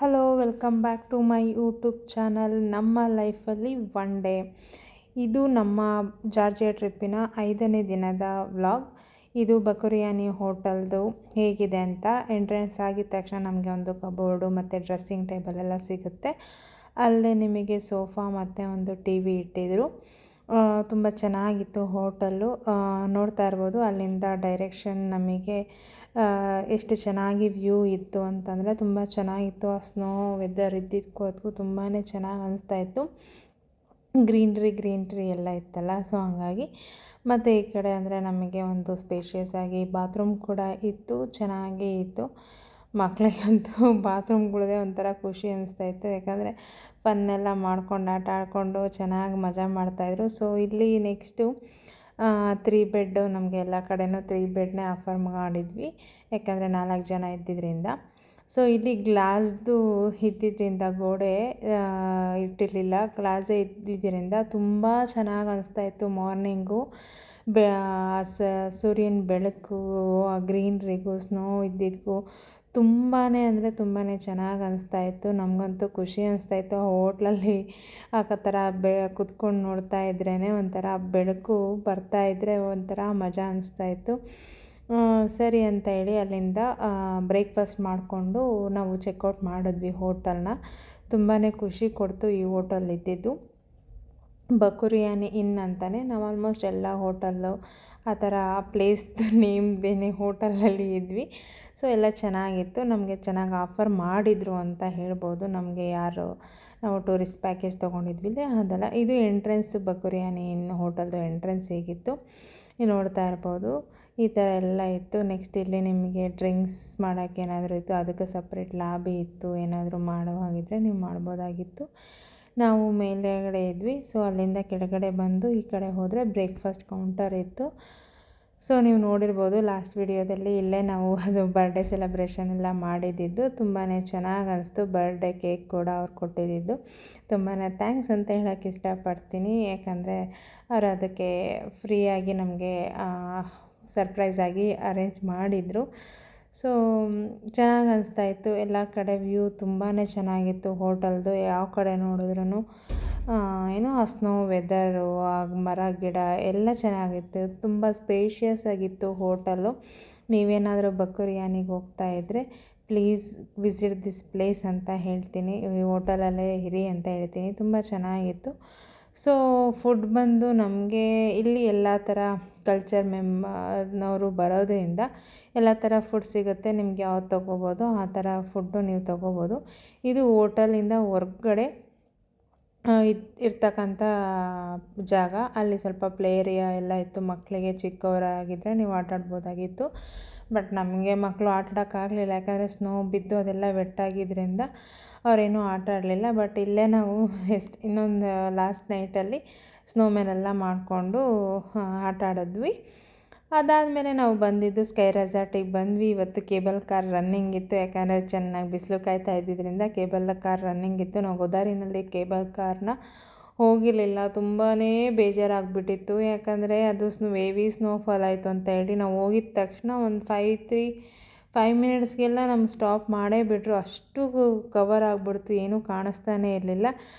Hello, welcome back to my YouTube channel ನಮ್ಮ ಲೈಫಲ್ಲಿ one day. ಇದು ನಮ್ಮ ಜಾರ್ಜಿಯಾ ಟ್ರಿಪ್ಪಿನ 5ನೇ ದಿನದ ವ್ಲಾಗ್. ಇದು ಬಕುರಿಯಾನಿ ಹೋಟೆಲ್ದು ಹೇಗಿದೆ ಅಂತ. ಎಂಟ್ರೆನ್ಸ್ ಆಗಿದ ತಕ್ಷಣ ನಮಗೆ ಒಂದು ಕಬೋರ್ಡು ಮತ್ತು ಡ್ರೆಸ್ಸಿಂಗ್ ಟೇಬಲ್ ಎಲ್ಲ ಸಿಗುತ್ತೆ. ಅಲ್ಲೇ ನಿಮಗೆ ಸೋಫಾ ಮತ್ತು ಒಂದು ಟಿ ವಿ ಇಟ್ಟಿದ್ರು. ತುಂಬ ಚೆನ್ನಾಗಿತ್ತು ಹೋಟೆಲ್ಲು. ನೋಡ್ತಾ ಇರ್ಬೋದು, ಅಲ್ಲಿಂದ ಡೈರೆಕ್ಷನ್ ನಮಗೆ ಎಷ್ಟು ಚೆನ್ನಾಗಿ ವ್ಯೂ ಇತ್ತು ಅಂತಂದರೆ ತುಂಬ ಚೆನ್ನಾಗಿತ್ತು. ಆ ಸ್ನೋ ವೆದರ್ ಇದ್ದಿದ್ದಕ್ಕೂ ತುಂಬಾ ಚೆನ್ನಾಗಿ ಅನಿಸ್ತಾಯಿತ್ತು. ಗ್ರೀನ್ರಿ ಎಲ್ಲ ಇತ್ತಲ್ಲ, ಸೊ ಹಾಗಾಗಿ. ಮತ್ತು ಈ ಕಡೆ ಅಂದರೆ ನಮಗೆ ಒಂದು ಸ್ಪೇಷಿಯಸ್ ಆಗಿ ಬಾತ್ರೂಮ್ ಕೂಡ ಇತ್ತು, ಚೆನ್ನಾಗೇ ಇತ್ತು. ಮಕ್ಕಳಿಗಂತೂ ಬಾತ್ರೂಮ್ಗಳದೇ ಒಂಥರ ಖುಷಿ ಅನಿಸ್ತಾಯಿತ್ತು, ಯಾಕಂದರೆ ಫನ್ನೆಲ್ಲ ಮಾಡ್ಕೊಂಡು ಆಟ ಆಡಿಕೊಂಡು ಚೆನ್ನಾಗಿ ಮಜಾ ಮಾಡ್ತಾಯಿದ್ರು. ಸೊ ಇಲ್ಲಿ ನೆಕ್ಸ್ಟು 3 ಬೆಡ್, ನಮಗೆ ಎಲ್ಲ ಕಡೆನೂ 3 ಬೆಡ್ನೇ ಆಫರ್ ಮಾಡಿದ್ವಿ, ಯಾಕಂದರೆ 4 ಜನ ಇದ್ದಿದ್ದರಿಂದ. ಸೊ ಇಲ್ಲಿ ಗ್ಲಾಸ್ದು ಇದ್ದಿದ್ದರಿಂದ ಗೋಡೆ ಇಟ್ಟಿರಲಿಲ್ಲ, ಗ್ಲಾಸೇ ಇದ್ದಿದ್ದರಿಂದ ತುಂಬ ಚೆನ್ನಾಗಿ ಅನಿಸ್ತಾಯಿತ್ತು. ಮಾರ್ನಿಂಗು ಸೂರ್ಯನ ಬೆಳಕು, ಆ ಗ್ರೀನ್ರಿಗೂ ಸ್ನೋ ಇದ್ದಿದ್ದಕ್ಕೂ ತುಂಬಾ ಅಂದರೆ ತುಂಬಾ ಚೆನ್ನಾಗಿ ಅನಿಸ್ತಾಯಿತ್ತು. ನಮಗಂತೂ ಖುಷಿ ಅನಿಸ್ತಾಯಿತ್ತು. ಆ ಹೋಟ್ಲಲ್ಲಿ ಆ ಥರ ಕುತ್ಕೊಂಡು ನೋಡ್ತಾ ಇದ್ರೇ ಒಂಥರ ಬೆಳಕು ಬರ್ತಾಯಿದ್ರೆ ಒಂಥರ ಮಜಾ ಅನಿಸ್ತಾಯಿತ್ತು. ಸರಿ ಅಂತ ಹೇಳಿ ಅಲ್ಲಿಂದ ಬ್ರೇಕ್ಫಾಸ್ಟ್ ಮಾಡಿಕೊಂಡು ನಾವು ಚೆಕ್ಔಟ್ ಮಾಡಿದ್ವಿ ಹೋಟೆಲ್ನ. ತುಂಬಾ ಖುಷಿ ಕೊಡ್ತು ಈ ಹೋಟೆಲ್ ಇದ್ದಿದ್ದು. ಬಕುರಿಯಾನಿ ಇನ್ ಅಂತಲೇ ನಾವು ಆಲ್ಮೋಸ್ಟ್ ಎಲ್ಲ ಹೋಟೆಲ್ಲು ಆ ಥರ ಪ್ಲೇಸ್ದು ನೇಮ್ದೇನೆ ಹೋಟೆಲಲ್ಲಿ ಇದ್ವಿ. ಸೊ ಎಲ್ಲ ಚೆನ್ನಾಗಿತ್ತು, ನಮಗೆ ಚೆನ್ನಾಗಿ ಆಫರ್ ಮಾಡಿದರು ಅಂತ ಹೇಳ್ಬೋದು. ನಮಗೆ ನಾವು ಟೂರಿಸ್ಟ್ ಪ್ಯಾಕೇಜ್ ತೊಗೊಂಡಿದ್ವಿ ಅದೆಲ್ಲ. ಇದು ಎಂಟ್ರೆನ್ಸ್, ಬಕುರಿಯಾನಿ ಇನ್ ಹೋಟೆಲ್ದು ಎಂಟ್ರೆನ್ಸ್ ಹೇಗಿತ್ತು ನೋಡ್ತಾ ಇರ್ಬೋದು. ಈ ಥರ ಎಲ್ಲ ಇತ್ತು. ನೆಕ್ಸ್ಟ್ ಇಲ್ಲಿ ನಿಮಗೆ ಡ್ರಿಂಕ್ಸ್ ಮಾಡೋಕ್ಕೆ ಏನಾದರೂ ಇತ್ತು, ಅದಕ್ಕೆ ಸಪ್ರೇಟ್ ಲಾಬಿ ಇತ್ತು. ಏನಾದರೂ ಮಾಡೋ ಹಾಗಿದ್ದರೆ ನೀವು ಮಾಡ್ಬೋದಾಗಿತ್ತು. ನಾವು ಮೇಲ್ಗಡೆ ಇದ್ವಿ, ಸೊ ಅಲ್ಲಿಂದ ಕೆಳಗಡೆ ಬಂದು ಈ ಕಡೆ ಹೋದರೆ ಬ್ರೇಕ್ಫಾಸ್ಟ್ ಕೌಂಟರ್ ಇತ್ತು. ಸೊ ನೀವು ನೋಡಿರ್ಬೋದು ಲಾಸ್ಟ್ ವಿಡಿಯೋದಲ್ಲಿ, ಇಲ್ಲೇ ನಾವು ಅದು ಬರ್ಡೇ ಸೆಲೆಬ್ರೇಷನ್ ಎಲ್ಲ ಮಾಡಿದ್ದಿದ್ದು. ತುಂಬಾ ಚೆನ್ನಾಗಿ ಅನಿಸ್ತು. ಬರ್ಡೇ ಕೇಕ್ ಕೂಡ ಅವ್ರು ಕೊಟ್ಟಿದ್ದು. ತುಂಬಾ ಥ್ಯಾಂಕ್ಸ್ ಅಂತ ಹೇಳೋಕ್ಕೆ ಇಷ್ಟಪಡ್ತೀನಿ, ಯಾಕಂದರೆ ಅವ್ರು ಅದಕ್ಕೆ ಫ್ರೀಯಾಗಿ ನಮಗೆ ಸರ್ಪ್ರೈಸಾಗಿ ಅರೇಂಜ್ ಮಾಡಿದರು. ಸೊ ಚೆನ್ನಾಗಿ ಅನಿಸ್ತಾಯಿತ್ತು. ಎಲ್ಲ ಕಡೆ ವ್ಯೂ ತುಂಬಾ ಚೆನ್ನಾಗಿತ್ತು ಹೋಟೆಲ್ದು. ಯಾವ ಕಡೆ ನೋಡಿದ್ರೂ ಆ ಸ್ನೋ ವೆದರು, ಆ ಮರ ಗಿಡ ಎಲ್ಲ ಚೆನ್ನಾಗಿತ್ತು. ತುಂಬ ಸ್ಪೇಷಿಯಸ್ ಆಗಿತ್ತು ಹೋಟೆಲ್ಲು. ನೀವೇನಾದರೂ ಬಕುರಿಯಾನಿಗೆ ಹೋಗ್ತಾ ಇದ್ದರೆ ಪ್ಲೀಸ್ ವಿಸಿಟ್ ದಿಸ್ ಪ್ಲೇಸ್ ಅಂತ ಹೇಳ್ತೀನಿ. ಈ ಹೋಟೆಲಲ್ಲೇ ಇರಿ ಅಂತ ಹೇಳ್ತೀನಿ. ತುಂಬ ಚೆನ್ನಾಗಿತ್ತು. ಸೊ ಫುಡ್ ಬಂದು ನಮಗೆ ಇಲ್ಲಿ ಎಲ್ಲ ಥರ ಕಲ್ಚರ್ ನವರು ಬರೋದ್ರಿಂದ ಎಲ್ಲ ಥರ ಫುಡ್ ಸಿಗುತ್ತೆ. ನಿಮ್ಗೆ ಯಾವ್ದು ತೊಗೋಬೋದು ಆ ಥರ ಫುಡ್ಡು ನೀವು ತೊಗೋಬೋದು. ಇದು ಹೋಟೆಲಿಂದ ಹೊರ್ಗಡೆ ಇರ್ತಕ್ಕಂಥ ಜಾಗ. ಅಲ್ಲಿ ಸ್ವಲ್ಪ ಪ್ಲೇ ಏರಿಯಾ ಎಲ್ಲ ಇತ್ತು. ಮಕ್ಕಳಿಗೆ ಚಿಕ್ಕವರಾಗಿದ್ದರೆ ನೀವು ಆಟಾಡ್ಬೋದಾಗಿತ್ತು. ಬಟ್ ನಮಗೆ ಮಕ್ಕಳು ಆಟಾಡೋಕ್ಕಾಗಲಿಲ್ಲ, ಯಾಕಂದರೆ ಸ್ನೋ ಬಿದ್ದು ಅದೆಲ್ಲ ವೆಟ್ಟಾಗಿದ್ದರಿಂದ ಅವರೇನೂ ಆಟ ಆಡಲಿಲ್ಲ. ಬಟ್ ಇಲ್ಲೇ ನಾವು ಇನ್ನೊಂದು ಲಾಸ್ಟ್ ನೈಟಲ್ಲಿ ಸ್ನೋಮ್ಯಾನೆಲ್ಲ ಮಾಡಿಕೊಂಡು ಆಟ ಆಡಿದ್ವಿ. ಅದಾದಮೇಲೆ ನಾವು ಬಂದಿದ್ದು ಸ್ಕೈ ರೆಸಾರ್ಟಿಗೆ ಬಂದ್ವಿ. ಇವತ್ತು ಕೇಬಲ್ ಕಾರ್ ರನ್ನಿಂಗ್ ಇತ್ತು, ಯಾಕಂದರೆ ಚೆನ್ನಾಗಿ ಬಿಸಿಲು ಕಾಯ್ತಾ ಇದ್ದಿದ್ದರಿಂದ ಕೇಬಲ್ ಕಾರ್ ರನ್ನಿಂಗ್ ಇತ್ತು. ನಾವು ಗೋದಾವರಿನಲ್ಲಿ ಕೇಬಲ್ ಕಾರ್ನ ಹೋಗಿರಲಿಲ್ಲ, ತುಂಬಾ ಬೇಜಾರಾಗಿಬಿಟ್ಟಿತ್ತು. ಯಾಕಂದರೆ ಅದು ವೇವಿ ಸ್ನೋಫಾಲ್ ಆಯಿತು ಅಂತ ಹೇಳಿ ನಾವು ಹೋಗಿದ ತಕ್ಷಣ ಒಂದು 5 ಮಿನಿಟ್ಸ್ಗೆಲ್ಲ ನಮ್ಮ ಸ್ಟಾಪ್ ಮಾಡೇ ಬಿಟ್ಟರು. ಅಷ್ಟು ಕವರ್ ಆಗಿಬಿಡ್ತು, ಏನೂ ಕಾಣಿಸ್ತಾನೇ ಇರಲಿಲ್ಲ.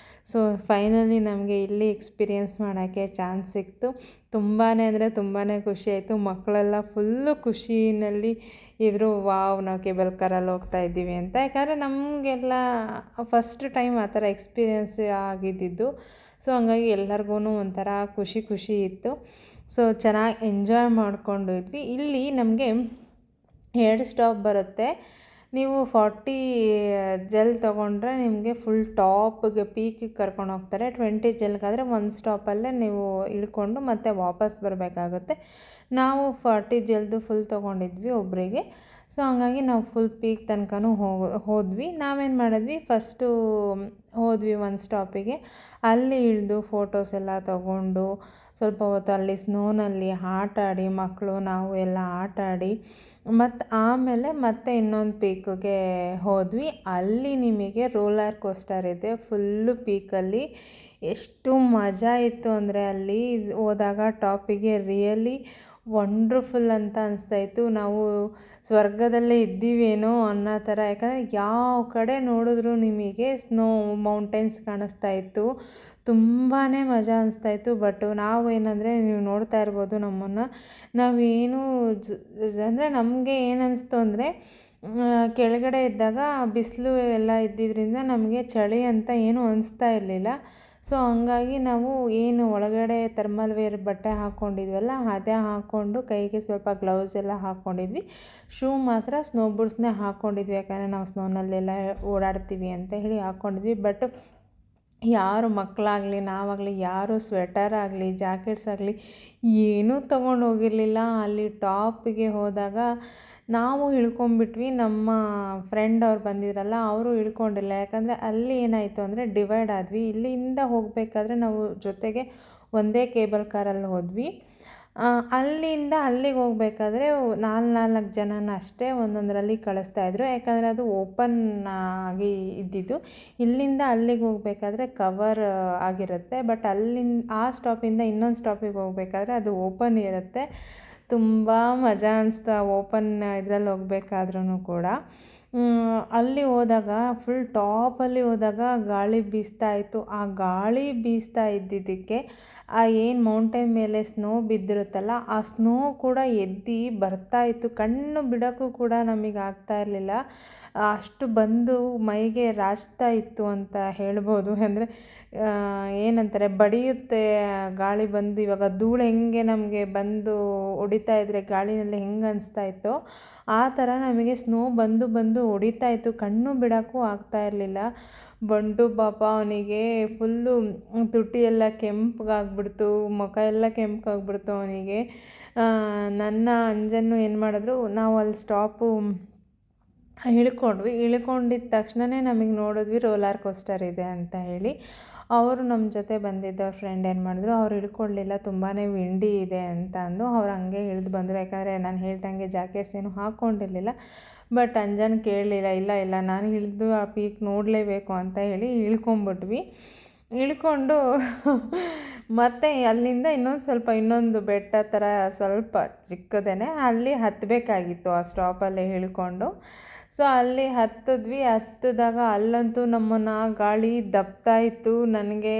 ಸೊ ಫೈನಲಿ ನಮಗೆ ಇಲ್ಲಿ ಎಕ್ಸ್ಪೀರಿಯೆನ್ಸ್ ಮಾಡೋಕ್ಕೆ ಚಾನ್ಸ್ ಸಿಕ್ತು. ತುಂಬಾ ಅಂದರೆ ತುಂಬಾ ಖುಷಿಯಾಯಿತು. ಮಕ್ಕಳೆಲ್ಲ ಫುಲ್ಲು ಖುಷಿಯಲ್ಲಿ ಇದ್ದರು. ವಾವ್, ನಾವು ಕೇಬಲ್ ಕಾರಲ್ಲಿ ಹೋಗ್ತಾ ಇದ್ದೀವಿ ಅಂತ. ಯಾಕಂದರೆ ನಮಗೆಲ್ಲ ಫಸ್ಟ್ ಟೈಮ್ ಆ ಥರ ಎಕ್ಸ್ಪೀರಿಯೆನ್ಸ್ ಆಗಿದ್ದಿದ್ದು. ಸೊ ಹಂಗಾಗಿ ಎಲ್ಲರಿಗೂ ಒಂಥರ ಖುಷಿ ಇತ್ತು. ಸೊ ಚೆನ್ನಾಗಿ ಎಂಜಾಯ್ ಮಾಡಿಕೊಂಡು ಇದ್ವಿ. ಇಲ್ಲಿ ನಮಗೆ 2 ಸ್ಟಾಪ್ ಬರುತ್ತೆ. ನೀವು 40 ಜೆಲ್ ತೊಗೊಂಡ್ರೆ ನಿಮಗೆ ಫುಲ್ ಟಾಪಿಗೆ ಪೀಕಿಗೆ ಕರ್ಕೊಂಡು ಹೋಗ್ತಾರೆ. 20 ಜೆಲ್ಗಾದರೆ 1 ಸ್ಟಾಪಲ್ಲೇ ನೀವು ಇಳ್ಕೊಂಡು ಮತ್ತೆ ವಾಪಸ್ ಬರಬೇಕಾಗುತ್ತೆ. ನಾವು 40 ಜೆಲ್ದು ಫುಲ್ ತೊಗೊಂಡಿದ್ವಿ ಒಬ್ಬರಿಗೆ. ಸೊ ಹಂಗಾಗಿ ನಾವು ಫುಲ್ ಪೀಕ್ ತನಕನೂ ಹೋದ್ವಿ. ನಾವೇನು ಮಾಡಿದ್ವಿ, ಫಸ್ಟು ಹೋದ್ವಿ 1 ಸ್ಟಾಪಿಗೆ. ಅಲ್ಲಿ ಇಳಿದು ಫೋಟೋಸ್ ಎಲ್ಲ ತಗೊಂಡು ಸ್ವಲ್ಪ ಹೊತ್ತು ಅಲ್ಲಿ ಸ್ನೋನಲ್ಲಿ ಆಟ ಆಡಿ, ಮಕ್ಕಳು ನಾವು ಎಲ್ಲ ಆಟ ಆಡಿ, ಮತ್ತು ಆಮೇಲೆ ಮತ್ತೆ ಇನ್ನೊಂದು ಪೀಕಿಗೆ ಹೋದ್ವಿ. ಅಲ್ಲಿ ನಿಮಗೆ ರೋಲರ್ ಕೋಸ್ಟರ್ ಇದೆ ಫುಲ್ಲು ಪೀಕಲ್ಲಿ. ಎಷ್ಟು ಮಜಾ ಇತ್ತು ಅಂದರೆ ಅಲ್ಲಿ ಹೋದಾಗ ಟಾಪಿಗೆ ರಿಯಲಿ ವಂಡ್ರ್ಫುಲ್ ಅಂತ ಅನಿಸ್ತಾಯಿತ್ತು. ನಾವು ಸ್ವರ್ಗದಲ್ಲೇ ಇದ್ದೀವೇನೋ ಅನ್ನೋ ಥರ. ಯಾಕಂದರೆ ಯಾವ ಕಡೆ ನೋಡಿದ್ರೂ ನಿಮಗೆ ಸ್ನೋ ಮೌಂಟೇನ್ಸ್ ಕಾಣಿಸ್ತಾ ಇತ್ತು. ತುಂಬಾ ಮಜಾ ಅನಿಸ್ತಾಯಿತ್ತು. ಬಟ್ ನಾವು ಏನಂದರೆ, ನೀವು ನೋಡ್ತಾ ಇರ್ಬೋದು ನಮ್ಮನ್ನು, ನಾವೇನು ಅಂದರೆ ನಮಗೆ ಏನು ಅನಿಸ್ತು ಅಂದರೆ, ಕೆಳಗಡೆ ಇದ್ದಾಗ ಬಿಸಿಲು ಎಲ್ಲ ಇದ್ದಿದ್ದರಿಂದ ನಮಗೆ ಚಳಿ ಅಂತ ಏನೂ ಅನಿಸ್ತಾ ಇರಲಿಲ್ಲ. ಸೊ ಹಂಗಾಗಿ ನಾವು ಏನು ಒಳಗಡೆ ಥರ್ಮಲ್ ವೇರ್ ಬಟ್ಟೆ ಹಾಕ್ಕೊಂಡಿದ್ವಲ್ಲ, ಅದೇ ಹಾಕ್ಕೊಂಡು ಕೈಗೆ ಸ್ವಲ್ಪ ಗ್ಲೌಸ್ ಎಲ್ಲ ಹಾಕ್ಕೊಂಡಿದ್ವಿ. ಶೂ ಮಾತ್ರ ಸ್ನೋ ಬೂಟ್ಸ್ನೇ ಹಾಕ್ಕೊಂಡಿದ್ವಿ, ಯಾಕಂದರೆ ನಾವು ಸ್ನೋನಲ್ಲೆಲ್ಲ ಓಡಾಡ್ತೀವಿ ಅಂತ ಹೇಳಿ ಹಾಕ್ಕೊಂಡಿದ್ವಿ. ಬಟ್ ಯಾರು ಮಕ್ಕಳಾಗಲಿ ನಾವಾಗಲಿ ಯಾರು ಸ್ವೆಟರ್ ಆಗಲಿ ಜಾಕೆಟ್ಸ್ ಆಗಲಿ ಏನೂ ತೊಗೊಂಡು ಹೋಗಿರಲಿಲ್ಲ. ಅಲ್ಲಿ ಟಾಪಿಗೆ ಹೋದಾಗ ನಾವು ಇಳ್ಕೊಂಬಿಟ್ವಿ. ನಮ್ಮ ಫ್ರೆಂಡ್ ಅವ್ರು ಬಂದಿದ್ರಲ್ಲ, ಅವರು ಇಳ್ಕೊಂಡಿಲ್ಲ. ಯಾಕಂದರೆ ಅಲ್ಲಿ ಏನಾಯಿತು ಅಂದರೆ ಡಿವೈಡ್ ಆದ್ವಿ. ಇಲ್ಲಿಂದ ಹೋಗಬೇಕಾದ್ರೆ ನಾವು ಜೊತೆಗೆ ಒಂದೇ ಕೇಬಲ್ ಕಾರಲ್ಲಿ ಹೋದ್ವಿ. ಅಲ್ಲಿಂದ ಅಲ್ಲಿಗೆ ಹೋಗಬೇಕಾದ್ರೆ 4 ಜನನ ಅಷ್ಟೇ ಒಂದೊಂದರಲ್ಲಿ ಕಳಿಸ್ತಾಯಿದ್ರು. ಯಾಕಂದರೆ ಅದು ಓಪನ್ ಆಗಿ ಇದ್ದಿದ್ದು. ಇಲ್ಲಿಂದ ಅಲ್ಲಿಗೆ ಹೋಗಬೇಕಾದ್ರೆ ಕವರ್ ಆಗಿರುತ್ತೆ. ಬಟ್ ಆ ಸ್ಟಾಪಿಂದ ಇನ್ನೊಂದು ಸ್ಟಾಪಿಗೆ ಹೋಗಬೇಕಾದ್ರೆ ಅದು ಓಪನ್ ಇರುತ್ತೆ. ತುಂಬ ಮಜಾ ಅನಿಸ್ತು ಓಪನ್ ಇದರಲ್ಲಿ ಹೋಗ್ಬೇಕಾದ್ರೂ ಕೂಡ. ಅಲ್ಲಿ ಹೋದಾಗ ಫುಲ್ ಟಾಪಲ್ಲಿ ಹೋದಾಗ ಗಾಳಿ ಬೀಸ್ತಾ ಇತ್ತು. ಆ ಗಾಳಿ ಬೀಸ್ತಾ ಇದ್ದಿದ್ದಕ್ಕೆ ಆ ಏನು ಮೌಂಟೇನ್ ಮೇಲೆ ಸ್ನೋ ಬಿದ್ದಿರುತ್ತಲ್ಲ, ಆ ಸ್ನೋ ಕೂಡ ಎದ್ದು ಬರ್ತಾ ಇತ್ತು. ಕಣ್ಣು ಬಿಡೋಕ್ಕೂ ಕೂಡ ನಮಗೆ ಆಗ್ತಾ ಇರಲಿಲ್ಲ. ಅಷ್ಟು ಬಂದು ಮೈಗೆ ರಾಚ್ತಾ ಇತ್ತು ಅಂತ ಹೇಳ್ಬೋದು. ಅಂದರೆ ಏನಂತಾರೆ, ಬಡಿಯುತ್ತೆ ಗಾಳಿ ಬಂದು. ಇವಾಗ ಧೂಳು ಹೆಂಗೆ ನಮಗೆ ಬಂದು ಹೊಡಿತಾ ಇದ್ದರೆ ಗಾಳಿನಲ್ಲಿ ಹೆಂಗೆ ಅನಿಸ್ತಾ ಇತ್ತೋ, ಆ ಥರ ನಮಗೆ ಸ್ನೋ ಬಂದು ಹೊಡಿತಾ ಇತ್ತು. ಕಣ್ಣು ಬಿಡೋಕ್ಕೂ ಆಗ್ತಾ ಇರಲಿಲ್ಲ. ಬಂಟು ಪಾಪ ಅವನಿಗೆ ಫುಲ್ಲು ತುಟಿ ಎಲ್ಲ ಕೆಂಪಗಾಗ್ಬಿಡ್ತು, ಮುಖ ಎಲ್ಲ ಕೆಂಪಗಾಗ್ಬಿಡ್ತು ಅವನಿಗೆ. ನನ್ನ ಅಂಜನ್ನು ಏನು ಮಾಡಿದ್ರು, ನಾವು ಅಲ್ಲಿ ಸ್ಟಾಪು ಇಳ್ಕೊಂಡ್ವಿ. ಇಳ್ಕೊಂಡಿದ್ದ ತಕ್ಷಣವೇ ನಮಗೆ ನೋಡಿದ್ವಿ ರೋಲರ್ ಕೋಸ್ಟರ್ ಇದೆ ಅಂತ ಹೇಳಿ. ಅವರು ನಮ್ಮ ಜೊತೆ ಬಂದಿದ್ದ ಫ್ರೆಂಡ್ ಏನು ಮಾಡಿದ್ರು, ಅವ್ರು ಇಳ್ಕೊಳ್ಳಿಲ್ಲ, ತುಂಬಾ ವಿಂಡಿ ಇದೆ ಅಂತ ಅಂದು ಅವ್ರು ಹಂಗೆ ಇಳಿದು ಬಂದರು. ಯಾಕಂದರೆ ನಾನು ಹೇಳ್ದಂಗೆ ಜಾಕೆಟ್ಸ್ ಏನು ಹಾಕ್ಕೊಂಡಿರಲಿಲ್ಲ. ಬಟ್ ಅಂಜನ್ ಕೇಳಲಿಲ್ಲ, ಇಲ್ಲ ನಾನು ಇಳಿದು ಆ ಪೀಕ್ ನೋಡಲೇಬೇಕು ಅಂತ ಹೇಳಿ ಇಳ್ಕೊಂಬಿಟ್ವಿ. ಇಳ್ಕೊಂಡು ಮತ್ತು ಅಲ್ಲಿಂದ ಇನ್ನೊಂದು ಬೆಟ್ಟ ಥರ ಸ್ವಲ್ಪ ಚಿಕ್ಕದೇನೆ ಅಲ್ಲಿ ಹತ್ತಬೇಕಾಗಿತ್ತು ಆ ಸ್ಟಾಪಲ್ಲಿ ಇಳ್ಕೊಂಡು. ಸೊ ಅಲ್ಲಿ ಹತ್ತಿದಾಗ ಅಲ್ಲಂತೂ ನಮ್ಮನ್ನು ಗಾಳಿ ದಬ್ತಾ ಇತ್ತು. ನನಗೆ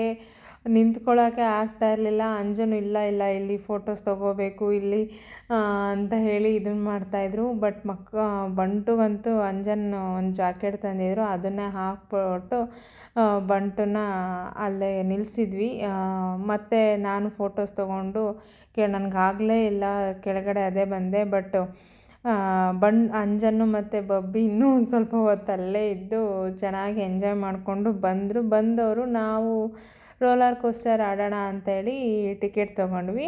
ನಿಂತ್ಕೊಳ್ಳೋಕ್ಕೆ ಆಗ್ತಾ ಇರಲಿಲ್ಲ. ಅಂಜನು ಇಲ್ಲ ಇಲ್ಲಿ ಫೋಟೋಸ್ ತೊಗೋಬೇಕು ಇಲ್ಲಿ ಅಂತ ಹೇಳಿ ಇದನ್ನು ಮಾಡ್ತಾಯಿದ್ರು. ಬಟ್ ಬಂಟುಗಂತೂ ಅಂಜನ್ ಒಂದು ಜಾಕೆಟ್ ತಂದಿದ್ರು, ಅದನ್ನೇ ಹಾಕ್ಬಿಟ್ಟು ಬಂಟನ್ನ ಅಲ್ಲೇ ನಿಲ್ಲಿಸಿದ್ವಿ. ಮತ್ತು ನಾನು ಫೋಟೋಸ್ ತೊಗೊಂಡು ನನಗಾಗಲೇ ಇಲ್ಲ, ಕೆಳಗಡೆ ಅದೇ ಬಂದೆ. ಬಟ್ ಅಂಜನ್ನು ಮತ್ತು ಬಬ್ಬಿ ಇನ್ನೂ ಒಂದು ಸ್ವಲ್ಪ ಹೊತ್ತು ಅಲ್ಲೇ ಇದ್ದು ಚೆನ್ನಾಗಿ ಎಂಜಾಯ್ ಮಾಡಿಕೊಂಡು ಬಂದವರು ನಾವು ರೋಲರ್ ಕೋಸ್ಟರ್ ಆಡೋಣ ಅಂತೇಳಿ ಟಿಕೆಟ್ ತೊಗೊಂಡ್ವಿ.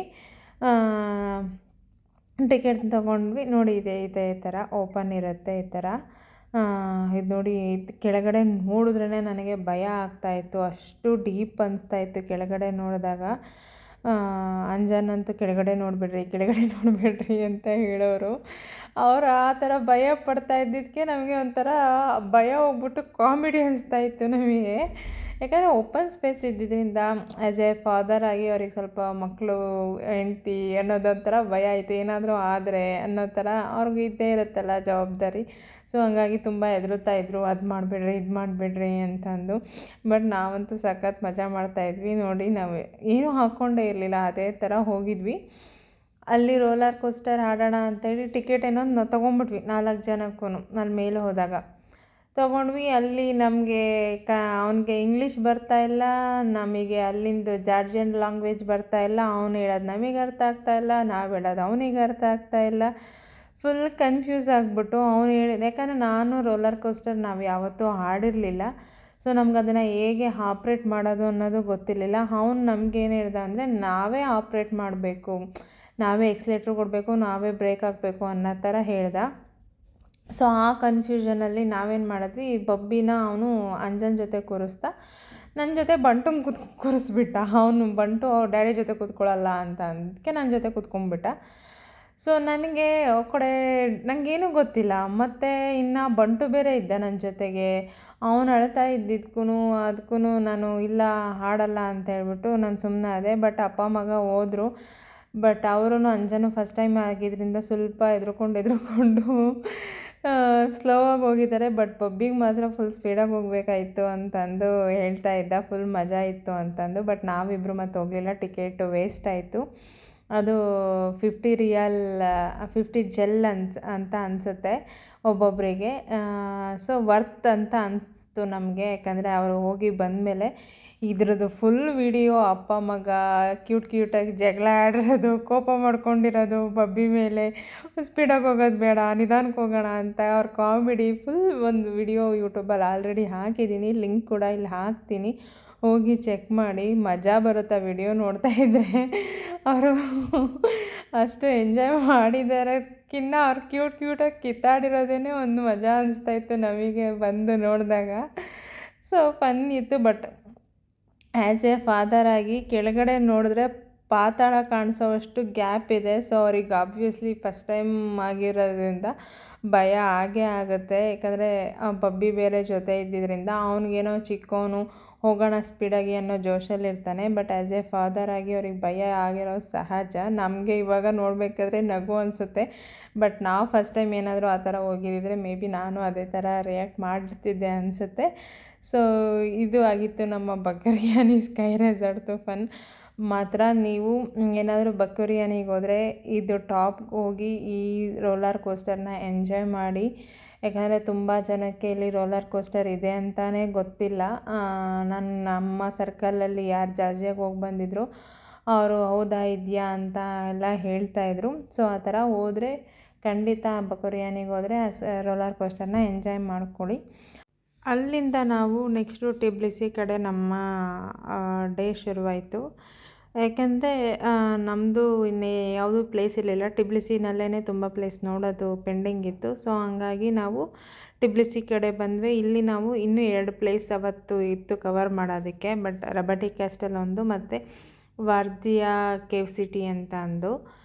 ನೋಡಿ ಇದೇ ಥರ ಓಪನ್ ಇರುತ್ತೆ. ಈ ಥರ ಇದು ನೋಡಿ, ಕೆಳಗಡೆ ನೋಡಿದ್ರೇ ನನಗೆ ಭಯ ಆಗ್ತಾಯಿತ್ತು, ಅಷ್ಟು ಡೀಪ್ ಅನಿಸ್ತಾಯಿತ್ತು ಕೆಳಗಡೆ ನೋಡಿದಾಗ. ಅಂಜನಂತೂ ಕೆಳಗಡೆ ನೋಡಬೇಡ್ರಿ ಅಂತ ಹೇಳೋರು. ಅವರು ಆ ಥರ ಭಯ ಪಡ್ತಾ ಇದ್ದಿದ್ದಕ್ಕೆ ನಮಗೆ ಒಂಥರ ಭಯ ಹೋಗ್ಬಿಟ್ಟು ಕಾಮಿಡಿ ಅನಿಸ್ತಾಯಿತ್ತು ನಮಗೆ. ಯಾಕಂದರೆ ಓಪನ್ ಸ್ಪೇಸ್ ಇದ್ದಿದ್ದರಿಂದ ಆ್ಯಸ್ ಎ ಫಾದರ್ ಆಗಿ ಅವ್ರಿಗೆ ಸ್ವಲ್ಪ ಮಕ್ಕಳು ಹೆಂಡ್ತಿ ಅನ್ನೋದೊಂಥರ ಭಯ ಆಯಿತು. ಏನಾದರೂ ಆದರೆ ಅನ್ನೋ ಥರ ಅವ್ರಿಗೆ ಇದ್ದೇ ಇರುತ್ತಲ್ಲ ಜವಾಬ್ದಾರಿ. ಸೊ ಹಂಗಾಗಿ ತುಂಬ ಹೆದರುತ್ತಾಯಿದ್ರು, ಅದು ಮಾಡಬೇಡ್ರಿ ಇದು ಮಾಡಬೇಡ್ರಿ ಅಂತಂದು. ಬಟ್ ನಾವಂತೂ ಸಖತ್ ಮಜಾ ಮಾಡ್ತಾಯಿದ್ವಿ. ನೋಡಿ, ನಾವು ಏನೂ ಹಾಕ್ಕೊಂಡೇ ಇರಲಿಲ್ಲ, ಅದೇ ಥರ ಹೋಗಿದ್ವಿ. ಅಲ್ಲಿ ರೋಲರ್ ಕೋಸ್ಟರ್ ಆಡೋಣ ಅಂತೇಳಿ ಟಿಕೆಟ್ ಏನೋ ತೊಗೊಂಬಿಟ್ವಿ 4 ಜನಕ್ಕೂ. ಅಲ್ಲಿ ಮೇಲೆ ಹೋದಾಗ ತೊಗೊಂಡ್ವಿ. ಅಲ್ಲಿ ನಮಗೆ ಅವನಿಗೆ ಇಂಗ್ಲೀಷ್ ಬರ್ತಾಯಿಲ್ಲ, ನಮಗೆ ಅಲ್ಲಿಂದು ಜಾರ್ಜಿಯನ್ ಲ್ಯಾಂಗ್ವೇಜ್ ಬರ್ತಾಯಿಲ್ಲ. ಅವನು ಹೇಳೋದು ನಮಗೆ ಅರ್ಥ ಆಗ್ತಾಯಿಲ್ಲ, ನಾವು ಹೇಳೋದು ಅವನಿಗೆ ಅರ್ಥ ಆಗ್ತಾಯಿಲ್ಲ. ಫುಲ್ ಕನ್ಫ್ಯೂಸ್ ಆಗಿಬಿಟ್ಟು ಅವನು ಹೇಳಿದ, ಯಾಕಂದರೆ ನಾನು ರೋಲರ್ ಕೋಸ್ಟರ್ ನಾವು ಯಾವತ್ತೂ ಆಡಿರಲಿಲ್ಲ. ಸೊ ನಮ್ಗೆ ಅದನ್ನು ಹೇಗೆ ಆಪ್ರೇಟ್ ಮಾಡೋದು ಅನ್ನೋದು ಗೊತ್ತಿರಲಿಲ್ಲ. ಅವ್ನು ನಮಗೇನು ಹೇಳ್ದ ಅಂದರೆ, ನಾವೇ ಆಪ್ರೇಟ್ ಮಾಡಬೇಕು, ನಾವೇ ಎಕ್ಸ್ಲೇಟ್ರ್ ಕೊಡಬೇಕು, ನಾವೇ ಬ್ರೇಕ್ ಹಾಕಬೇಕು ಅನ್ನೋ ಥರ ಹೇಳ್ದ. ಸೊ ಆ ಕನ್ಫ್ಯೂಷನಲ್ಲಿ ನಾವೇನು ಮಾಡಿದ್ವಿ, ಬಬ್ಬಿನ ಅವನು ಅಂಜನ್ ಜೊತೆ ಕೂರಿಸ್ದ, ನನ್ನ ಜೊತೆ ಬಂಟುಂಗೆ ಕೂರಿಸ್ಬಿಟ್ಟ. ಅವನು ಬಂಟು ಅವ್ರ ಡ್ಯಾಡಿ ಜೊತೆ ಕೂತ್ಕೊಳ್ಳಲ್ಲ ಅಂತ ಅಂದಕ್ಕೆ ನನ್ನ ಜೊತೆ ಕೂತ್ಕೊಂಡ್ಬಿಟ್ಟ. ಸೊ ನನಗೆ ನನಗೇನೂ ಗೊತ್ತಿಲ್ಲ. ಮತ್ತು ಇನ್ನು ಬಂಟು ಬೇರೆ ಇದ್ದ ನನ್ನ ಜೊತೆಗೆ. ಅವನು ಅಳ್ತಾ ಅದಕ್ಕೂ ನಾನು ಇಲ್ಲ ಆಡಲ್ಲ ಅಂತ ಹೇಳ್ಬಿಟ್ಟು ನಾನು ಸುಮ್ಮನೆ ಆದೆ. ಬಟ್ ಅಪ್ಪ ಮಗ ಹೋದರು. ಬಟ್ ಅವರೂ ಅಂಜನು ಫಸ್ಟ್ ಟೈಮ್ ಆಗಿದ್ದರಿಂದ ಸ್ವಲ್ಪ ಹೆದ್ರುಕೊಂಡು ಸ್ಲೋ ಆಗಿ ಹೋಗಿದ್ದಾರೆ. ಬಟ್ ಬಬ್ಬಿಗೆ ಮಾತ್ರ ಫುಲ್ ಸ್ಪೀಡಾಗಿ ಹೋಗಬೇಕಾಯಿತು ಅಂತಂದು ಹೇಳ್ತಾ ಇದ್ದ. ಫುಲ್ ಮಜಾ ಇತ್ತು ಅಂತಂದು. ಬಟ್ ನಾವಿಬ್ಬರು ಮತ್ತೆ ಹೋಗಲಿಲ್ಲ, ಟಿಕೆಟ್ ವೇಸ್ಟ್ ಆಯಿತು. ಅದು 50 ರಿಯಾಲ್ 50 ಜೆಲ್ ಅಂತ ಅನಿಸುತ್ತೆ ಒಬ್ಬೊಬ್ಬರಿಗೆ. ಸೊ ವರ್ತ್ ಅಂತ ಅನಿಸ್ತು ನಮಗೆ, ಯಾಕಂದರೆ ಅವರು ಹೋಗಿ ಬಂದಮೇಲೆ ಇದ್ರದ್ದು ಫುಲ್ ವಿಡಿಯೋ ಅಪ್ಪ ಮಗ ಕ್ಯೂಟಾಗಿ ಜಗಳ ಆಡಿರೋದು, ಕೋಪ ಮಾಡ್ಕೊಂಡಿರೋದು ಬಬ್ಬಿ ಮೇಲೆ, ಸ್ಪೀಡಾಗಿ ಹೋಗೋದು ಬೇಡ ನಿಧಾನಕ್ಕೆ ಹೋಗೋಣ ಅಂತ ಅವ್ರ ಕಾಮಿಡಿ ಫುಲ್ ಒಂದು ವಿಡಿಯೋ ಯೂಟ್ಯೂಬಲ್ಲಿ ಆಲ್ರೆಡಿ ಹಾಕಿದ್ದೀನಿ. ಲಿಂಕ್ ಕೂಡ ಇಲ್ಲಿ ಹಾಕ್ತೀನಿ, ಹೋಗಿ ಚೆಕ್ ಮಾಡಿ. ಮಜಾ ಬರುತ್ತೆ ವಿಡಿಯೋ ನೋಡ್ತಾ ಇದ್ದರೆ. ಅವರು ಅಷ್ಟು ಎಂಜಾಯ್ ಮಾಡಿದಾರೆಕ್ಕಿನ್ನ ಅವ್ರು ಕ್ಯೂಟಾಗಿ ಕಿತ್ತಾಡಿರೋದೇ ಒಂದು ಮಜಾ ಅನಿಸ್ತಾಯಿತ್ತು ನಮಗೆ ಬಂದು ನೋಡಿದಾಗ. ಸೊ ಫನ್ ಇತ್ತು. ಬಟ್ ಆ್ಯಸ್ ಎ ಫಾದರ್ ಆಗಿ ಕೆಳಗಡೆ ನೋಡಿದ್ರೆ ಪಾತಾಳ ಕಾಣಿಸೋವಷ್ಟು ಗ್ಯಾಪ್ ಇದೆ. ಸೊ ಅವ್ರಿಗೆ ಆಬ್ವಿಯಸ್ಲಿ ಫಸ್ಟ್ ಟೈಮ್ ಆಗಿರೋದ್ರಿಂದ ಭಯ ಆಗೇ ಆಗುತ್ತೆ. ಯಾಕಂದರೆ ಬಬ್ಬಿ ಬೇರೆ ಜೊತೆ ಇದ್ದಿದ್ದರಿಂದ ಅವನಿಗೇನೋ ಚಿಕ್ಕವನು ಹೋಗೋಣ ಸ್ಪೀಡಾಗಿ ಅನ್ನೋ ಜೋಶಲ್ಲಿರ್ತಾನೆ. ಬಟ್ ಆ್ಯಸ್ ಎ ಫಾದರ್ ಆಗಿ ಅವ್ರಿಗೆ ಭಯ ಆಗಿರೋದು ಸಹಜ. ನಮಗೆ ಇವಾಗ ನೋಡಬೇಕಾದ್ರೆ ನಗು ಅನಿಸುತ್ತೆ. ಬಟ್ ನಾವು ಫಸ್ಟ್ ಟೈಮ್ ಏನಾದರೂ ಆ ಥರ ಹೋಗಿದ್ದಿದ್ರೆ ಮೇ ಬಿ ನಾನು ಅದೇ ಥರ ರಿಯಾಕ್ಟ್ ಮಾಡ್ತಿದ್ದೆ ಅನಿಸುತ್ತೆ. ಸೊ ಇದು ಆಗಿತ್ತು ನಮ್ಮ ಬಕರಿಯಾನಿ ಸ್ಕೈ ರೆಸಾರ್ಟ್ದು ಫನ್. ಮಾತ್ರ ನೀವು ಏನಾದರೂ ಬಕರಿಯಾನಿಗೆ ಹೋದರೆ ಇದು ಟಾಪ್ಗೆ ಹೋಗಿ ಈ ರೋಲರ್ ಕೋಸ್ಟರ್ನ ಎಂಜಾಯ್ ಮಾಡಿ. ಯಾಕಂದರೆ ತುಂಬ ಜನಕ್ಕೆ ಇಲ್ಲಿ ರೋಲರ್ ಕೋಸ್ಟರ್ ಇದೆ ಅಂತಲೇ ಗೊತ್ತಿಲ್ಲ. ನಮ್ಮ ಸರ್ಕಲಲ್ಲಿ ಯಾರು ಜಾರ್ಜಿಯಾಗೆ ಹೋಗಿ ಬಂದಿದ್ರು ಅವರು ಹೌದಾ ಇದೆಯಾ ಅಂತ ಎಲ್ಲ ಹೇಳ್ತಾಯಿದ್ರು. ಸೊ ಆ ಥರ ಹೋದರೆ ಖಂಡಿತ ಬಕರಿಯಾನಿಗೆ ಹೋದರೆ ರೋಲರ್ ಕೋಸ್ಟರ್ನ ಎಂಜಾಯ್ ಮಾಡ್ಕೊಳ್ಳಿ. ಅಲ್ಲಿಂದ ನಾವು ನೆಕ್ಸ್ಟು ಟಿಬ್ಲಿಸಿ ಕಡೆ ನಮ್ಮ ಡೇ ಶುರುವಾಯಿತು. ಯಾಕೆಂದರೆ ನಮ್ಮದು ಇನ್ನೇ ಯಾವುದೂ ಪ್ಲೇಸ್ ಇರಲಿಲ್ಲ. ಟಿಬ್ಲಿಸಿನಲ್ಲೇ ತುಂಬ ಪ್ಲೇಸ್ ನೋಡೋದು ಪೆಂಡಿಂಗ್ ಇತ್ತು. ಸೊ ಹಂಗಾಗಿ ನಾವು ಟಿಬ್ಲಿಸಿ ಕಡೆ ಬಂದ್ವಿ. ಇಲ್ಲಿ ನಾವು ಇನ್ನೂ 2 ಪ್ಲೇಸ್ ಅವತ್ತು ಇತ್ತು ಕವರ್ ಮಾಡೋದಕ್ಕೆ. ಬಟ್ ರಬಟಿ ಕ್ಯಾಸ್ಟಲ್ ಒಂದು ಮತ್ತು ವಾರ್ಜಿಯಾ ಕೇವ್ ಸಿಟಿ ಅಂತ ಅಂದು.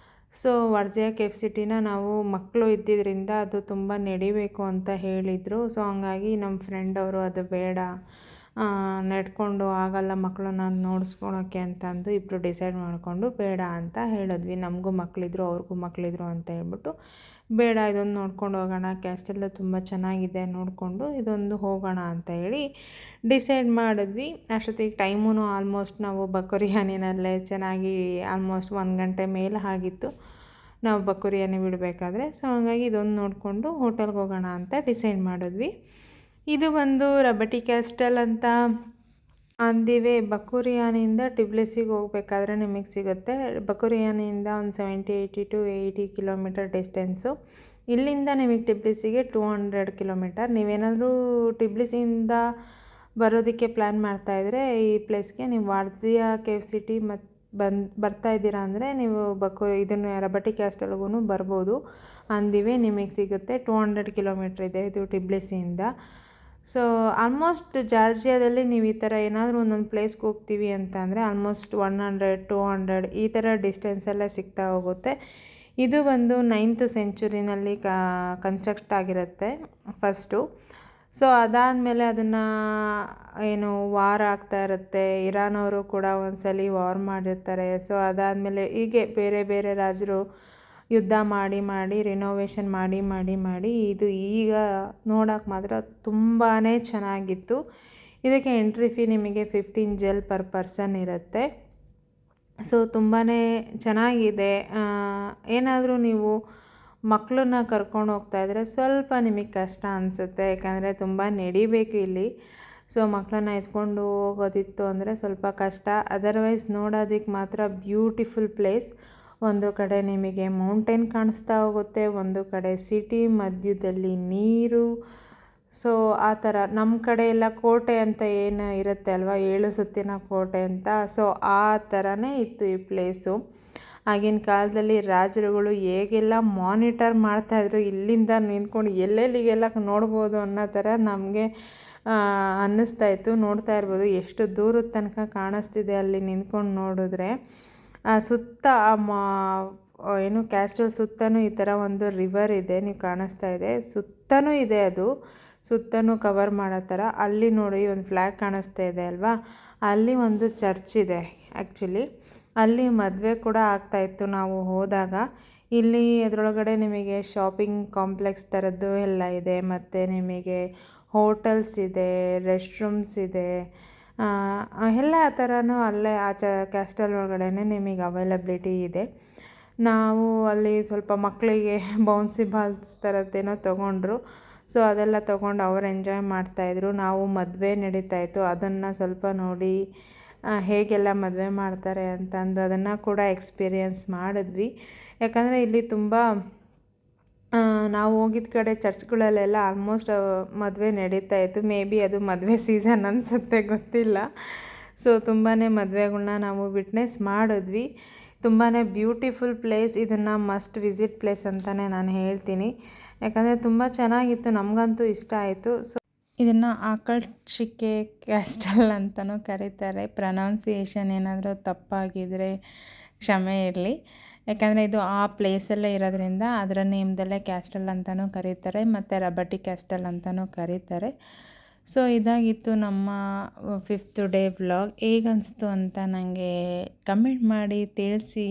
ಸೊ ವಾರ್ಜಿಯಾ ಕೇವ್ ಸಿಟಿನ ನಾವು ಮಕ್ಕಳು ಇದ್ದಿದ್ದರಿಂದ ಅದು ತುಂಬ ನಡಿಬೇಕು ಅಂತ ಹೇಳಿದರು. ಸೊ ಹಂಗಾಗಿ ನಮ್ಮ ಫ್ರೆಂಡ್ ಅವರು ಅದು ಬೇಡ, ನಡ್ಕೊಂಡು ಆಗಲ್ಲ ಮಕ್ಕಳನ್ನ ನೋಡಿಸ್ಕೊಳೋಕ್ಕೆ ಅಂತಂದು ಇಬ್ಬರು ಡಿಸೈಡ್ ಮಾಡಿಕೊಂಡು ಬೇಡ ಅಂತ ಹೇಳಿದ್ವಿ. ನಮಗೂ ಮಕ್ಕಳಿದ್ರು ಅವ್ರಿಗೂ ಮಕ್ಕಳಿದ್ರು ಅಂತ ಹೇಳ್ಬಿಟ್ಟು ಬೇಡ ಇದೊಂದು ನೋಡ್ಕೊಂಡು ಹೋಗೋಣ, ಕ್ಯಾಸ್ಟೆಲ್ಲ ತುಂಬ ಚೆನ್ನಾಗಿದೆ ನೋಡಿಕೊಂಡು ಇದೊಂದು ಹೋಗೋಣ ಅಂತ ಹೇಳಿ ಡಿಸೈಡ್ ಮಾಡಿದ್ವಿ. ಅಷ್ಟೊತ್ತಿಗೆ ಟೈಮೂ ಆಲ್ಮೋಸ್ಟ್ ನಾವು ಬಕರಿಯಾನಿನಲ್ಲೇ ಚೆನ್ನಾಗಿ ಆಲ್ಮೋಸ್ಟ್ 1 ಗಂಟೆ ಮೇಲೆ ಆಗಿತ್ತು ನಾವು ಬಕರಿಯಾನಿ ಬಿಡಬೇಕಾದ್ರೆ. ಸೊ ಹಾಗಾಗಿ ಇದೊಂದು ನೋಡಿಕೊಂಡು ಹೋಟೆಲ್ಗೆ ಹೋಗೋಣ ಅಂತ ಡಿಸೈಡ್ ಮಾಡಿದ್ವಿ. ಇದು ಒಂದು ರಬಟಿ ಕ್ಯಾಸ್ಟಲ್ ಅಂತ ಅಂದಿವೆ. ಬಕರಿಯಾನಿಯಿಂದ ಟಿಬ್ಲಿಸಿಗೆ ಹೋಗಬೇಕಾದ್ರೆ ನಿಮಗೆ ಸಿಗುತ್ತೆ. ಬಕರಿಯಾನಿಯಿಂದ ಒಂದು 70-80 to 80 ಕಿಲೋಮೀಟರ್ ಡಿಸ್ಟೆನ್ಸು. ಇಲ್ಲಿಂದ ನಿಮಗೆ ಟಿಬ್ಲಿಸಿಗೆ 200 ಕಿಲೋಮೀಟರ್. ನೀವೇನಾದರೂ ಟಿಬ್ಲಿಸಿಯಿಂದ ಬರೋದಕ್ಕೆ ಪ್ಲ್ಯಾನ್ ಮಾಡ್ತಾಯಿದ್ರೆ ಈ ಪ್ಲೇಸ್ಗೆ ನೀವು ವಾರ್ಜಿಯಾ ಕೇವ್ ಸಿಟಿ ಮತ್ತು ಬರ್ತಾ ಇದ್ದೀರಾ ಅಂದರೆ ನೀವು ಇದನ್ನು ರಬಟಿ ಕ್ಯಾಸ್ಟಲ್ಗೂ ಬರ್ಬೋದು. ಅಂದಿವೆ ನಿಮಗೆ ಸಿಗುತ್ತೆ. 200 ಕಿಲೋಮೀಟ್ರ್ ಇದೆ ಇದು ಟಿಬ್ಲಿಸಿಯಿಂದ. ಸೊ ಆಲ್ಮೋಸ್ಟ್ ಜಾರ್ಜಿಯಾದಲ್ಲಿ ನೀವು ಈ ಥರ ಏನಾದರೂ ಒಂದೊಂದು ಪ್ಲೇಸ್ಗೆ ಹೋಗ್ತೀವಿ ಅಂತ ಅಂದರೆ ಆಲ್ಮೋಸ್ಟ್ 100-200 ಈ ಥರ ಡಿಸ್ಟೆನ್ಸಲ್ಲೇ ಸಿಗ್ತಾ ಹೋಗುತ್ತೆ. ಇದು ಬಂದು 9th ಸೆಂಚುರಿನಲ್ಲಿ ಕನ್ಸ್ಟ್ರಕ್ಟ್ ಆಗಿರುತ್ತೆ ಫಸ್ಟು. ಸೊ ಅದಾದಮೇಲೆ ಅದನ್ನು ಏನು ವಾರ್ ಆಗ್ತಾ ಇರುತ್ತೆ. ಇರಾನ್ ಅವರು ಕೂಡ ಒಂದ್ಸಲಿ ವಾರ್ ಮಾಡಿರ್ತಾರೆ. ಸೊ ಅದಾದಮೇಲೆ ಹೀಗೆ ಬೇರೆ ಬೇರೆ ರಾಜರು ಯುದ್ಧ ಮಾಡಿ ರಿನೋವೇಷನ್ ಮಾಡಿ ಇದು ಈಗ ನೋಡೋಕೆ ಮಾತ್ರ ತುಂಬಾ ಚೆನ್ನಾಗಿತ್ತು. ಇದಕ್ಕೆ ಎಂಟ್ರಿ ಫೀ ನಿಮಗೆ 15 ಜೆಲ್ ಪರ್ ಪರ್ಸನ್ ಇರುತ್ತೆ. ಸೊ ತುಂಬಾ ಚೆನ್ನಾಗಿದೆ. ಏನಾದರೂ ನೀವು ಮಕ್ಕಳನ್ನ ಕರ್ಕೊಂಡು ಹೋಗ್ತಾಯಿದ್ರೆ ಸ್ವಲ್ಪ ನಿಮಗೆ ಕಷ್ಟ ಅನಿಸುತ್ತೆ, ಯಾಕಂದರೆ ತುಂಬ ನಡಿಬೇಕು ಇಲ್ಲಿ. ಸೊ ಮಕ್ಕಳನ್ನ ಎತ್ಕೊಂಡು ಹೋಗೋದಿತ್ತು ಅಂದರೆ ಸ್ವಲ್ಪ ಕಷ್ಟ. ಅದರ್ವೈಸ್ ನೋಡೋದಕ್ಕೆ ಮಾತ್ರ ಬ್ಯೂಟಿಫುಲ್ ಪ್ಲೇಸ್. ಒಂದು ಕಡೆ ನಿಮಗೆ ಮೌಂಟೇನ್ ಕಾಣಿಸ್ತಾ ಹೋಗುತ್ತೆ, ಒಂದು ಕಡೆ ಸಿಟಿ ಮಧ್ಯದಲ್ಲಿ ನೀರು. ಸೊ ಆ ಥರ ನಮ್ಮ ಕಡೆ ಎಲ್ಲ ಕೋಟೆ ಅಂತ ಏನು ಇರುತ್ತೆ ಅಲ್ವಾ, 7 ಸುತ್ತಿನ ಕೋಟೆ ಅಂತ. ಸೊ ಆ ಥರನೇ ಇತ್ತು ಈ ಪ್ಲೇಸು. ಆಗಿನ ಕಾಲದಲ್ಲಿ ರಾಜರುಗಳು ಹೇಗೆಲ್ಲ ಮಾನಿಟರ್ ಮಾಡ್ತಾಯಿದ್ರು, ಇಲ್ಲಿಂದ ನಿಂತ್ಕೊಂಡು ಎಲ್ಲೆಲ್ಲಿಗೆಲ್ಲ ನೋಡ್ಬೋದು ಅನ್ನೋ ಥರ ನಮಗೆ ಅನ್ನಿಸ್ತಾಯಿತ್ತು. ನೋಡ್ತಾ ಇರ್ಬೋದು ಎಷ್ಟು ದೂರದ ತನಕ ಕಾಣಿಸ್ತಿದೆ ಅಲ್ಲಿ ನಿಂತ್ಕೊಂಡು ನೋಡಿದ್ರೆ. ಸುತ್ತ ಏನು ಕ್ಯಾಸ್ಟಲ್ ಸುತ್ತಲೂ ಈ ಥರ ಒಂದು ರಿವರ್ ಇದೆ, ನೀವು ಕಾಣಿಸ್ತಾ ಇದೆ, ಸುತ್ತಲೂ ಇದೆ, ಅದು ಸುತ್ತಲೂ ಕವರ್ ಮಾಡೋ ಥರ. ಅಲ್ಲಿ ನೋಡಿ ಒಂದು ಫ್ಲ್ಯಾಗ್ ಕಾಣಿಸ್ತಾ ಇದೆ ಅಲ್ವಾ, ಅಲ್ಲಿ ಒಂದು ಚರ್ಚ್ ಇದೆ ಆ್ಯಕ್ಚುಲಿ. ಅಲ್ಲಿ ಮದುವೆ ಕೂಡ ಆಗ್ತಾಯಿತ್ತು ನಾವು ಹೋದಾಗ. ಇಲ್ಲಿ ಅದರೊಳಗಡೆ ನಿಮಗೆ ಶಾಪಿಂಗ್ ಕಾಂಪ್ಲೆಕ್ಸ್ ಥರದ್ದು ಎಲ್ಲ ಇದೆ, ಮತ್ತು ನಿಮಗೆ ಹೋಟೆಲ್ಸ್ ಇದೆ, ರೆಸ್ಟ್ ರೂಮ್ಸ್ ಇದೆ, ಎಲ್ಲ ಥರನೂ ಅಲ್ಲೇ ಕ್ಯಾಸ್ಟಲ್ ಒಳಗಡೆನೇ ನಿಮಗೆ ಅವೈಲಬಿಲಿಟಿ ಇದೆ. ನಾವು ಅಲ್ಲಿ ಸ್ವಲ್ಪ ಮಕ್ಕಳಿಗೆ ಬೌನ್ಸಿ ಬಾಲ್ಸ್ ಥರದ್ದೇನೋ ತೊಗೊಂಡ್ರು. ಸೊ ಅದೆಲ್ಲ ತೊಗೊಂಡು ಅವ್ರು ಎಂಜಾಯ್ ಮಾಡ್ತಾಯಿದ್ರು. ನಾವು ಮದುವೆ ನಡೀತಾಯಿತ್ತು ಅದನ್ನು ಸ್ವಲ್ಪ ನೋಡಿ ಹೇಗೆಲ್ಲ ಮದುವೆ ಮಾಡ್ತಾರೆ ಅಂತಂದು ಅದನ್ನು ಕೂಡ ಎಕ್ಸ್ಪೀರಿಯೆನ್ಸ್ ಮಾಡಿದ್ವಿ. ಯಾಕಂದರೆ ಇಲ್ಲಿ ತುಂಬ ನಾವು ಹೋಗಿದ್ದ ಕಡೆ ಚರ್ಚ್ಗಳಲ್ಲೆಲ್ಲ ಆಲ್ಮೋಸ್ಟ್ ಮದುವೆ ನಡೀತಾಯಿತ್ತು. ಮೇ ಬಿ ಅದು ಮದುವೆ ಸೀಸನ್ ಅನಿಸುತ್ತೆ, ಗೊತ್ತಿಲ್ಲ. ಸೊ ತುಂಬಾ ಮದುವೆಗಳ್ನ ನಾವು ವಿಟ್ನೆಸ್ ಮಾಡಿದ್ವಿ. ತುಂಬಾ ಬ್ಯೂಟಿಫುಲ್ ಪ್ಲೇಸ್. ಇದನ್ನು ಮಸ್ಟ್ ವಿಸಿಟ್ ಪ್ಲೇಸ್ ಅಂತಲೇ ನಾನು ಹೇಳ್ತೀನಿ. ಯಾಕಂದರೆ ತುಂಬ ಚೆನ್ನಾಗಿತ್ತು, ನಮಗಂತೂ ಇಷ್ಟ ಆಯಿತು. ಸೊ ಇದನ್ನು ಆಕಳ್ಶಿಕೆ ಕ್ಯಾಸ್ಟಲ್ ಅಂತಲೂ ಕರೀತಾರೆ. ಪ್ರೊನೌನ್ಸಿಯೇಷನ್ ಏನಾದರೂ ತಪ್ಪಾಗಿದ್ದರೆ ಕ್ಷಮೆ ಇರಲಿ. ಯಾಕಂದರೆ ಇದು ಆ ಪ್ಲೇಸಲ್ಲೇ ಇರೋದ್ರಿಂದ ಅದರ ನೇಮ್ದಲ್ಲೇ ಕ್ಯಾಸ್ಟಲ್ ಅಂತಲೂ ಕರೀತಾರೆ, ಮತ್ತು ರಬಟಿ ಕ್ಯಾಸ್ಟಲ್ ಅಂತಲೂ ಕರೀತಾರೆ. ಸೊ ಇದಾಗಿತ್ತು ನಮ್ಮ 5th ಡೇ ವ್ಲಾಗ್. ಹೇಗನ್ನಿಸ್ತು ಅಂತ ನನಗೆ ಕಮೆಂಟ್ ಮಾಡಿ ತಿಳಿಸಿ.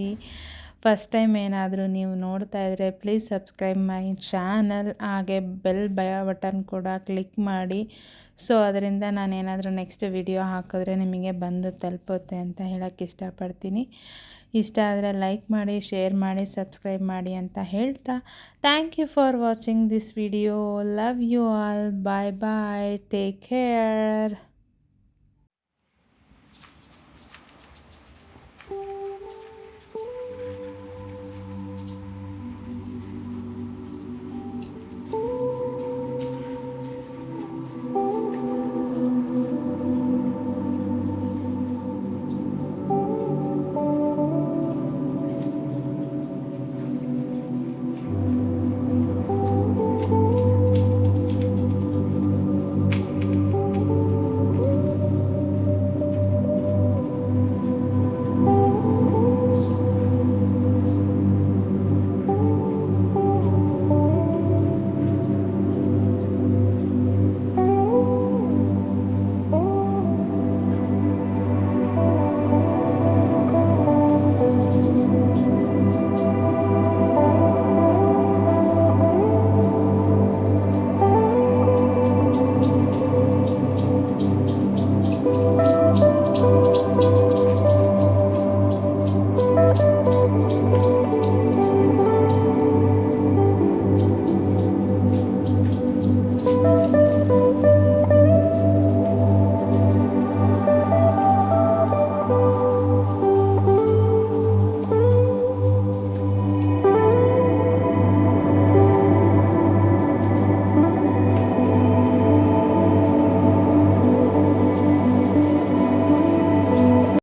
ಫಸ್ಟ್ ಟೈಮ್ ಏನಾದರೂ ನೀವು ನೋಡ್ತಾ ಇದ್ದರೆ ಪ್ಲೀಸ್ ಸಬ್ಸ್ಕ್ರೈಬ್ ಮೈ ಚಾನಲ್. ಹಾಗೆ ಬೆಲ್ ಬಟನ್ ಕೂಡ ಕ್ಲಿಕ್ ಮಾಡಿ. ಸೊ ಅದರಿಂದ ನಾನೇನಾದರೂ ನೆಕ್ಸ್ಟ್ ವಿಡಿಯೋ ಹಾಕಿದ್ರೆ ನಿಮಗೆ ಬಂದು ತಲುಪುತ್ತೆ ಅಂತ ಹೇಳೋಕ್ಕೆ ಇಷ್ಟಪಡ್ತೀನಿ. ಇಷ್ಟ ಆದರೆ ಲೈಕ್ ಮಾಡಿ, ಶೇರ್ ಮಾಡಿ, ಸಬ್ಸ್ಕ್ರೈಬ್ ಮಾಡಿ ಅಂತ ಹೇಳ್ತಾ thank you for watching this video. Love you all. Bye bye. Take care.